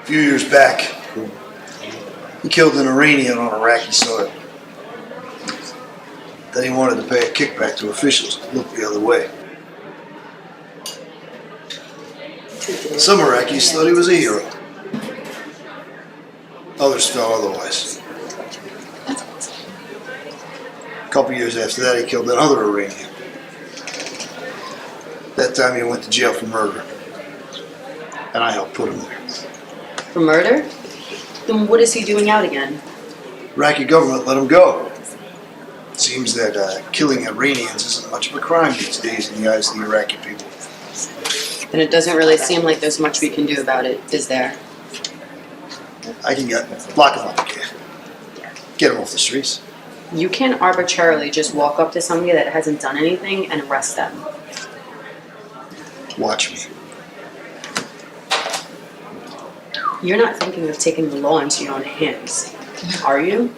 A few years back, he killed an Iranian on Iraqi soil. Then he wanted to pay a kickback to officials who looked the other way. Some Iraqis thought he was a hero. Others felt otherwise. A couple years after that, he killed another Iranian. That time he went to jail for murder. And I helped put him there. For murder? Then what is he doing out again? Iraqi government let him go. It seems that killing Iranians isn't much of a crime these days in the eyes of the Iraqi people. Then it doesn't really seem like there's much we can do about it, is there? I can lock him up again. Get him off the streets. You can't arbitrarily just walk up to somebody that hasn't done anything and arrest them. Watch me. You're not thinking of taking the law into your own hands, are you?